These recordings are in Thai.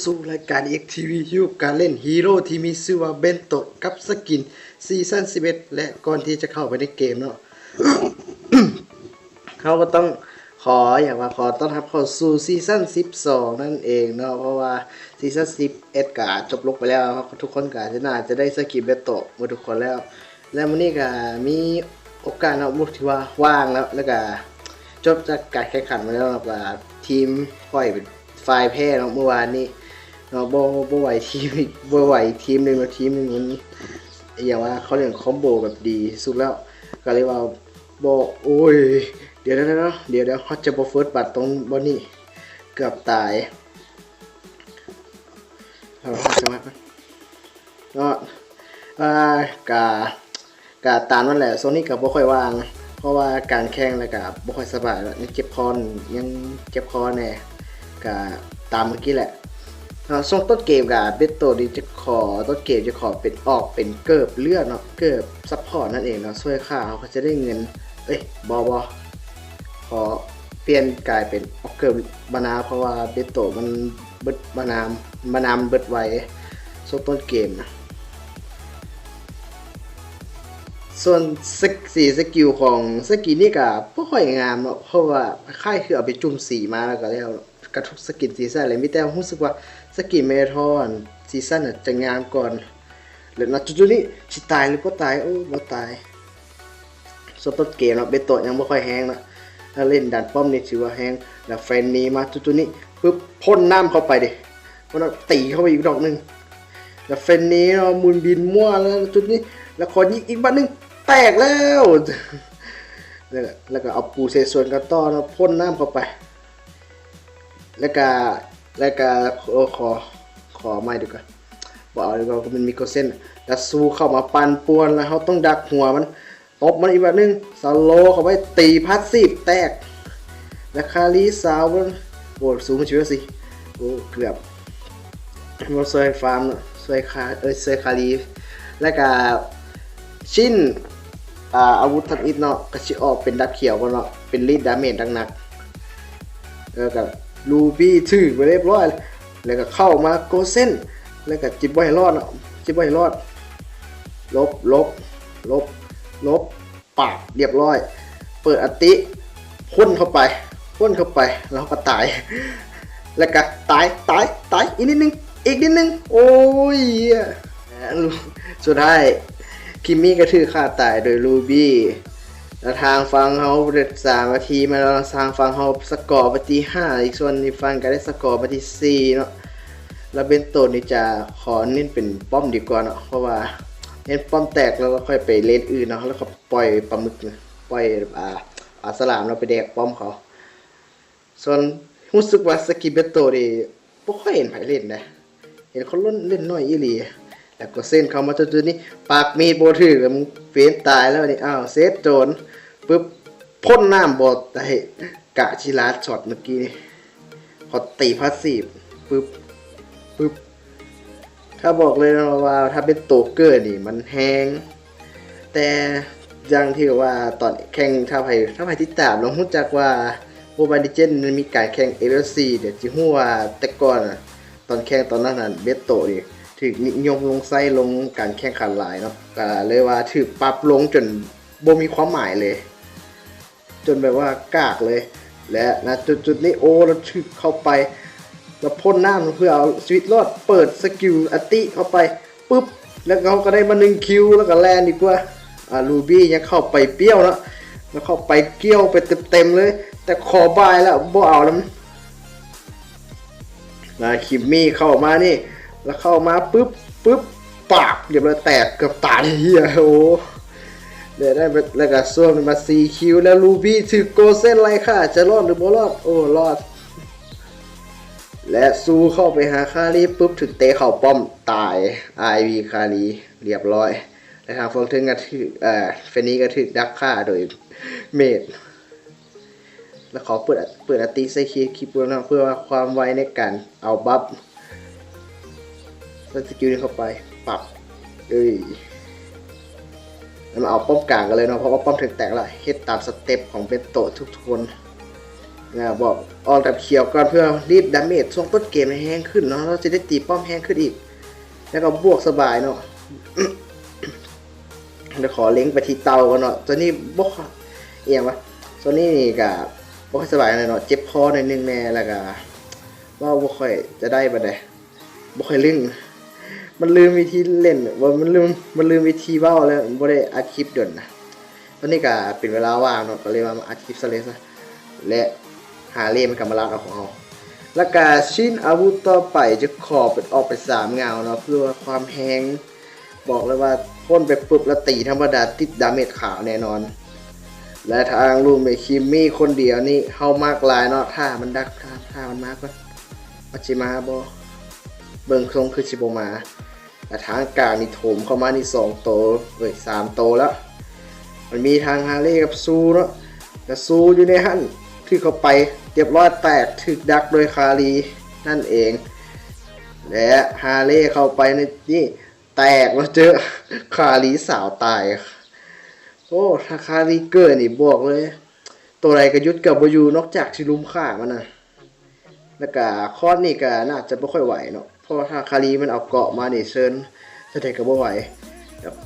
สู่รายการ XTV ยูการเล่นฮีโร่ที่มีชื่อว่าเบนโตะกับสกินซีซั่น11และก่อนที่จะเข้าไปในเกมเนาะ เขาก็ต้องขอต้อนรับเข้าสู่ซีซั่น12นั่นเองเนาะเพราะว่าซีซั่น11ก็จบลงไปแล้วทุกคนก็น่าจะได้สกินเบนโตะหมดทุกคนแล้ว และมื้อนี้ก็มีโอกาสเนาะมุกที่ว่าว่างแล้วก็จบจากการแข่งขันมาแล้วเนาะว่าทีมค่อยเป็นฝ่ายแพ้เนาะเมื่อวานนี้เนาะบ่ไหวทีมบ่ไหวทีมนึงแล้วทีมนึงมันอย่างว่าเขาเรียกคอมโบแบบดีสุดแล้วก็เลยว่าบ่โอ้ยเดี๋ยวเขาจะบ่เฟิร์สบัตรตรงบ่นี่เกือบตายเอาจังหวะเนาะกะตามนั่นแหละโซนี่ก็บ่ค่อยว่างเพราะว่าการแข่งแล้วก็บ่ค่อยสบายแล้วยังเจ็บคอแน่ก็ตามเมื่อกี้แหละช่วงต้นเกมกับเบตโตดีจะขอต้นเกมจะขอเป็นออกเป็นเกิบเลือดเนาะเกิบซัพพอร์ตนั่นเองเนาะช่วยค่าเขาก็จะได้เงินบขอเปลี่ยนกลายเป็นออกเกิบบานาเพราะว่าเบตโตมันเบิดบานามเบิดไว้ช่วงต้นเกมนะส่วนสกิลของสกินนี่ก็บ่ค่อยงามเนาะเพราะว่าค่ายคือเอาไปจุ่มสีมาแล้วก็แล้วกระทุกสกินซีซั่นเลยมีแต่รู้สึกว่าสกินเมทอนซีซั่นน่ะจะงามก่อนแล้วณจุดๆนี้สิตายหรือบ่ตายบ่ตายส่วนต้นเกมเนาะเบโตะยังบ่ค่อยแฮงนะถ้าเล่นดันป้อมนี่ถือว่าแฮงแล้วแฟนนี้มาจุดๆนี้ปึ๊บพ่นน้ำเข้าไปดิมันตีเข้าไปอีกดอกนึงแล้วแฟนนี้เนาะมุนบินมั่วแล้วจุดนี้แล้วขอยิงอีกบัดนึงแตกแล้วแล้วก็เอาปูเซส่วนกันต่อเนาะพ่นน้ำเข้าไปแล้วก็ขอไม่ดีกว่าบอกเอาดีกว่ามันมีโกเส้นแล้วสู้เข้ามาปั่นป่วนแล้วเขาต้องดักหัวมันตบมันอีกแบบนึงสโลเข้าไปตีพาสซีฟแตกแล้วคาริสาวมันโหสูงมาชิวสิโอ้เกือบมาเซยฟาร์มเซยคาริแล้วก็ชิ้นอาวุธทับอิดเนาะก็สิออกเป็นดับเขียวเนาะเป็นลีดดาเมจหนักแล้วก็ลูบี้ถือไปเรียบร้อยแล้วก็เข้ามาโกเส้นแล้วก็จิบไว้ให้รอดเนาะจิบไว้ให้รอดลบปากเรียบร้อยเปิดอัติพ่นเข้าไปแล้วก็ตายแล้วก็ตายอีกนิดนึงโอ้ยสุดท้ายคิมมี่ก็ถือฆ่าตายโดยลูบี้แล้วทางฟังเขาเด็ด3 นาทีมาแล้วทางฟังเขาสกอร์ไปที่5อีกส่วนนี้ฟังก็ได้สกอร์ไปที่4เนาะแล้วเบนโตนี่จะขอเน้นเป็นป้อมดีกว่าเนาะเพราะว่าเน้นป้อมแตกแล้วก็ค่อยไปเลนอื่นเนาะแล้วก็ปล่อยปลาหมึกปล่อยสลามเราไปแดกป้อมเขาส่วนรู้สึกว่าสกิเบนโตนี่บ่ค่อยเห็นไผเล่นนะเห็นเขาเล่นน้อยอีหลีแล้วก็เส้นเข้ามาจุดนี้ปากมีดโบถือแล้วมึงเฟนตายแล้วนี่เซฟโจนปึ๊บพ่นน้ำบอดแต่กะชิลาช็อตเมื่อกี้นี่พอตีพาสซีฟปึ๊บถ้าบอกเลยนะว่าถ้าเป็นโตเกอร์นี่มันแฮงแต่อย่างที่ว่าตอนแข่งถ้าใครที่ตามลองรู้จักว่าโมบายดิเจนมันมีการแข่ง LC เดี๋ยวจิฮู้ว่าแต่ก่อนตอนแข่งตอนนั้นน่ะเบตโตนี่ถึกนิยมลงไส้ลงการแข่งขันหลายเนาะก็เลยว่าถึกปรับลงจนบ่มีความหมายเลยจนแบบว่ากากเลยและนะจุดนี้เราถึกเข้าไปแล้วพ่นน้ำเพื่อเอาชีวิตรอดเปิดสกิลอัติเข้าไปปึ๊บแล้วเขาก็ได้มา1 คิวแล้วก็แลนดีกว่าลูบี้ยังเข้าไปเปรี้ยวแล้วเข้าไปเกี้ยวไปเต็มเลยแต่ขอบายแล้วบ่เอาแล้วคิมมี่เข้ามานี่แล้วเข้ามาปึ๊บปากเดี๋ยวมันแตกเกือบตายเฮียโอ้เดี๋ยวได้แล้วก็ส่วนมา4 คิวแล้วลูบี้ถือโกเส้นไรค่ะจะรอดหรือบ่รอดรอดและสู้เข้าไปหาคารีปึ๊บถึงเตะเข่าป้อมตาย IV คารีเรียบร้อยและทางฟงถึงก็ถือเฟนี้ก็ถือดักฆ่าโดยเมดแล้วขอเปิดอติใส่คีย์นะเพื่อความไวในการเอาบัฟสกิลนี้เข้าไปปรับแล้วมาเอาป้อมกลางกันเลยเนาะเพราะว่าป้อมถึงแตกแล้วเฮ็ดตามสเต็ปของเบนโตทุกคน บอกออกดับเขียวก่อนเพื่อรีบดาเมจช่วงต้นเกมให้แห้งขึ้นเนาะเราจะได้ตีป้อมแห้งขึ้นอีกแล้วก็บวกสบายเนาะ เดี๋ยวขอเล็งไปที่เตากันเนาะตัวนี้บกเอียงวะตัวนี้นี่กับบกสบายเลยเนาะเจ็บคอหน่อยนึงแน่แล้วก็ว่าบกค่อยจะได้บัดใดบกค่อยลึงมันลืมวิธีเล่นว่ามันลืมวิธีเว้าแล้วบ่ได้อัดคลิปด่วนนะตอนนี้ก็เป็นเวลาว่างเนาะก็เลยมาอัดคลิปซะเลยซะและหาเล่มันกำมาลาดเอาของเราแล้วก็ชิ้นอาวุธต่อไปจะขอเป็นออกไป3เงาเนาะเพื่อความแห้งบอกเลยว่าพ่นไปปุ๊บแล้วตีธรรมดาติดดาเมจขาวแน่นอนและทางรูมในคิมมี่คนเดียวนี่เฮามากลายเนาะถ้ามันดักถ้ามันมากก็ปัจจิมาบ่เบิ่งทรงคือชิโบมาแต่ทางกลางนี่โถมเข้ามานี่2โต3โตแล้วมันมีทางฮาเล่กับซูเนาะแต่ซูอยู่ในหั่นที่เข้าไปเรียบร้อยแตกถึกดักโดยคารีนั่นเองและฮาเล่เข้าไปในนี่แตกแล้วเจอคารีสาวตายโอ้ถ้าคารีเกิดนี่บอกเลยตัวไรก็ยุดกับบยูนอกจากชิลุมฆ่ามันนะแล้วก็คอร์สนี่ก็น่าจะไม่ค่อยไหวเนาะเพราะถ้าคารีมันเอาเกาะมานี่เชิญแสดงก็ไม่ไหว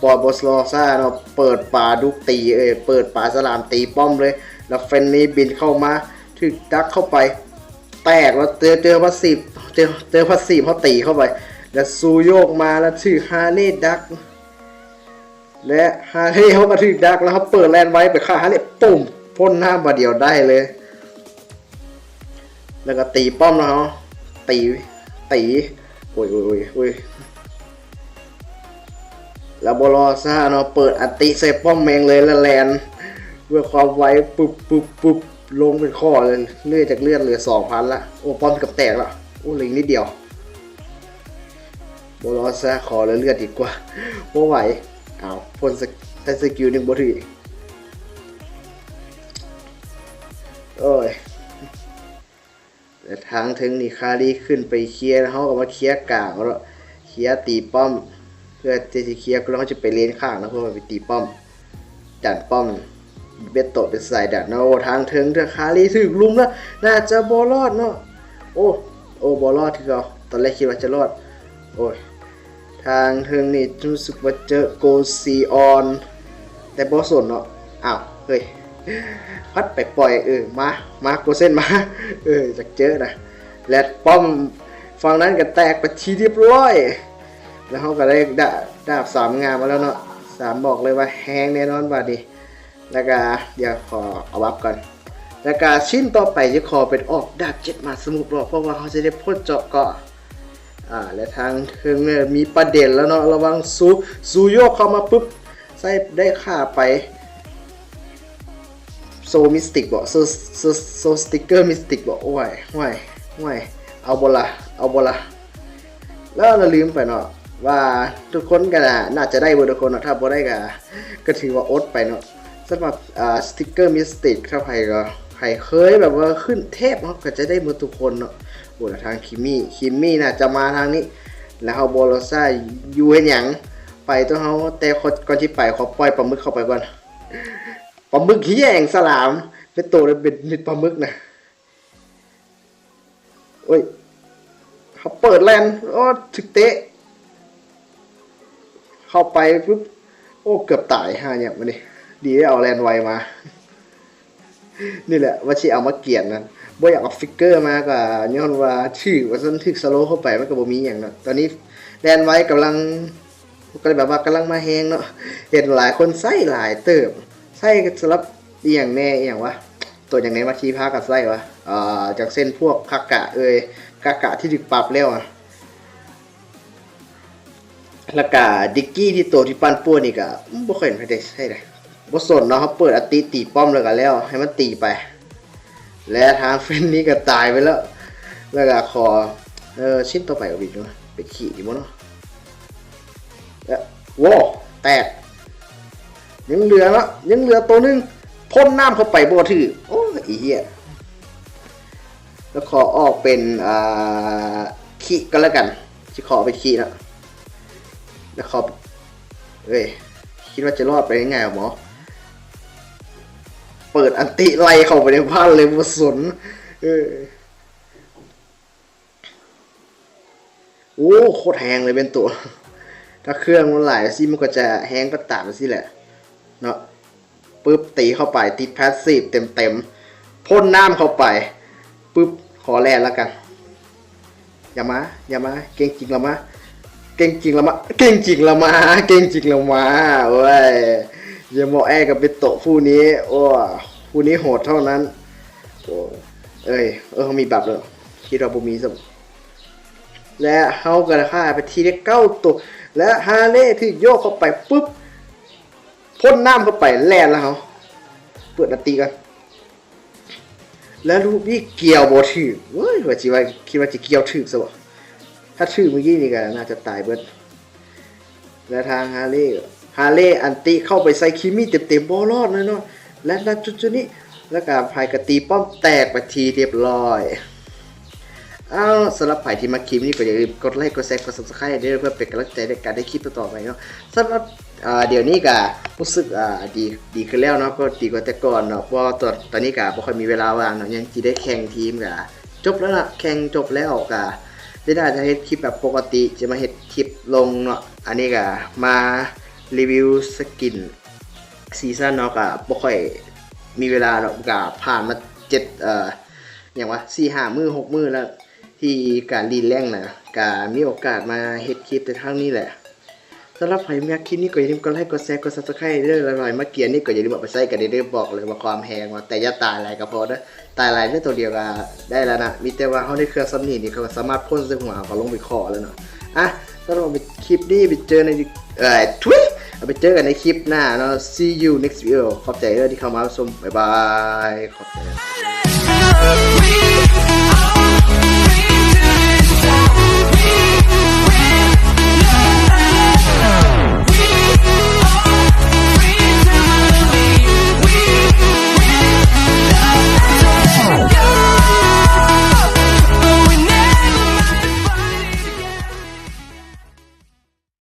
ปอดบอสลอซ่าเนาะเปิดป่าดุกตีเปิดป่าสลามตีป้อมเลยแล้วเฟนนี่บินเข้ามาถึกดักเข้าไปแตกแล้วเจอพาสซีฟเจอพาสซีฟเขาตีเข้าไปแล้วซูโยกมาแล้วถือฮาเล่ดักและฮาเล่เขามาถือดักแล้วเขาเปิดแลนไว้ไปฆ่าฮาเล่ปุ่มพ่นหน้ามาเดียวได้เลยแล้วก็ตีป้อมนะเขาตีโอ้ยแล้วบอลซ่าเนาะเปิดอัติเซป้อมแมงเลยแล้วแลนเพื่อความไวปุ๊บลงเป็นข้อเลยเลื่อยจากเลือดเหลือ 2,000 ละโอ้ป้อมกับแตกละโอ้เหลือนิดเดียวบอลซ่าขอเลือดดีกว่าโอ้ไหวเอาพ่นสกิลหนึ่งบ่ถือโอ้ยแต่ทางถึงนี่คารีขึ้นไปเคลียร์เขาก็มาเคลียร์กลางแล้วเคลียร์ตีป้อมเพื่อจะเคลียร์แล้วเขาจะไปเลนข้างนะเพื่อไปตีป้อมดันป้อมเบตโตเป็นสายดันเนาะทางถึงถ้าคารีถึกลุมแล้วน่าจะบอลรอดเนาะโอ้บอลรอดที่เราตอนแรกคิดว่าจะรอดโอ้ยทางถึงนี่รู้สึกว่าเจอโกซีออนแต่บอสนเนาะอ้าวเฮ้ยพัดไปปล่อยมาโกเซนมาจากเจอนะและป้อมฝั่งนั้นก็แตกไปทีเรียบร้อยแล้วเขาก็ได้ดาบ3 งามมาแล้วเนาะ3บอกเลยว่าแห้งแน่นอนบาดนี้แล้วก็เดี๋ยวขอเอาวับก่อนแล้วก็ชิ้นต่อไปจะขอเป็นออกดาบ7มาสมุดบอกเพราะว่าเขาจะได้พ่นเจาะเกาะและทางเทิงเนี่ยมีประเด็นแล้วเนาะระวังซูโยกเข้ามาปุ๊บใส่ได้ฆ่าไปโซมิสติกบอกโซสติกเกอร์มิสติกบอกโอ้ยเอาบละแล้วเราลืมไปเนาะว่าทุกคนกันน่าจะได้บทุกคนเนาะถ้าบ่ได้ก็ถือว่าอดไปเนาะสำหรับสติกเกอร์มิสติกถ้าใครเคยแบบว่าขึ้นเทพเนาะก็จะได้หมดทุกคนเนาะโอ้ทางคิมมี่น่ะจะมาทางนี้แล้วเขาโบโลซ่าอยู่เห็นหยังไปตัวเขาแต่ก่อนที่ไปขอปล่อยปลาหมึกเข้าไปก่อนปลาหมึกขี้แยงสลามเป็นตัวเป็นปลาหมึกนะโอ้ยเขาเปิดแลนถึกเตะเข้าไปปุ๊บโอ้เกือบตายเนี่ยมันดีได้เอาแลนไวมานี่แหละว่าที่เอามาเกียรนั้นบ่อยากเอาฟิกเกอร์มาก็ย้อนว่าชื่อว่าซั่นถึกสโลเข้าไปมันก็บ่มีหยังเนาะตอนนี้แลนไว้กำลังก็แบบว่ากำลังมาแฮงเนาะเห็นหลายคนใส่หลายเติบใส่สำหรับอย่างแน่อย่างวะตัวอย่างไหนมาทีพากับใส่วะจากเส้นพวกคากะกะที่ดึกปรับแล้วแล้วก็ดิกกี้ที่โตที่ปั้นป่วนนี่ก็บ่ค่อยได้ใช่เลยบ่สนเนาะเขาเปิดอติตีป้อมแล้วให้มันตีไปและทางเฟนนี้ก็ตายไปแล้วก็ขอชิ้นต่อไปเอาอีกเนาะไปขี่ดิบ่เนาะโว้แตกยังเหลือตัวนึงพ่นน้ำเข้าไปบ่ถือโอ้ยเหี้ยแล้วขอออกเป็นขี่ก็แล้วกันสิขอไปขี่นะแล้วขอคิดว่าจะรอดไปง่ายๆหรอหมอ เปิดอันติไล่เข้าไปในบ้านเลยบ่สนโอ้โคตรแฮงเลยเป็นตัวถ้าเครื่องมันหลายสิมันก็จะแฮงก็ตามสิแหละเนาะปึ๊บตีเข้าไปติดแพสซีฟเต็มพ่นน้ำเข้าไปปึ๊บขอแลนแล้วกันอย่ามาเก่งจริงละมาเก่งจริงละมาโอ้ยอย่าโมแอกับเป็นโตผู้นี้โอ้ผู้นี้โหดเท่านั้นโอ้เขามีบัฟเลยคิดว่าบ่มีสักและเฮาก็ฆ่าไปทีได้9ตัวและฮาเล่ที่โยกเข้าไปปุ๊บพ่นน้ำเข้าไปแล่นแล้วเฮาเปิดอันตีกันแล้วรูปนี้เกี่ยวบ่ถึกเว้ยว่าสิว่าคิดว่าจะเกี่ยวถึกซะบ่ถ้าถึกเมื่อกี้นี่ก็น่าจะตายเบิดและทางฮาเล่อันติเข้าไปใส่คิมิเต็มบ่รอดเลยเนาะและณจุดนี้แล้วก็พายกตีป้อมแตกไปทีเรียบร้อยสำหรับใครที่มาคลิปนี้ก็อย่าลืมกดไลค์กดแชร์กด Subscribe ด้วยเพื่อเป็นกำลังใจในการได้คลิปต่อไปเนาะสำหรับเดี๋ยวนี้ก็รู้สึกดีขึ้นแล้วเนาะก็ดีกว่าแต่ก่อนเนาะเพราะตอนนี้ก็บ่ค่อยมีเวลาว่างเนาะยังสิได้แข่งทีมก็จบแล้วล่ะแข่งจบแล้วก็ได้จะเฮ็ดคลิปแบบปกติจะมาเฮ็ดคลิปลงเนาะอันนี้ก็มารีวิวสกินซีซั่นเนาะก็บ่ค่อยมีเวลาเนาะก็ผ่านมา7อย่างว่า 4-5 มื้อ 6 มื้อแล้วที่การรีแรงนะก็มีโอกาสมาเฮ็ดคลิปแต่ทางนี้แหละสำหรับใครอยากคลิปนี้ก็อย่าลืมกดไลค์กดแชร์กด Subscribe เด้อแล้วหน่อยมาเกียร์นี่ก็อย่าลืมเอาไปใส่กันเด้อบอกเลยว่าความแฮงว่าแต่อย่าตายหลายก็พอเด้อตายหลายได้ตัวเดียวก็ได้แล้วนะมีแต่ว่าเฮาได้เครื่องซับนี่เขาสามารถพ่นใส่หัวก็ลงไปคอแล้วเนาะสำหรับคลิปนี้ไปเจอในทุยเอาไปเจอกันในคลิปหน้าเนาะ see you next video ขอบใจเด้อที่เข้ามาชมบ๊ายบายขอบใจ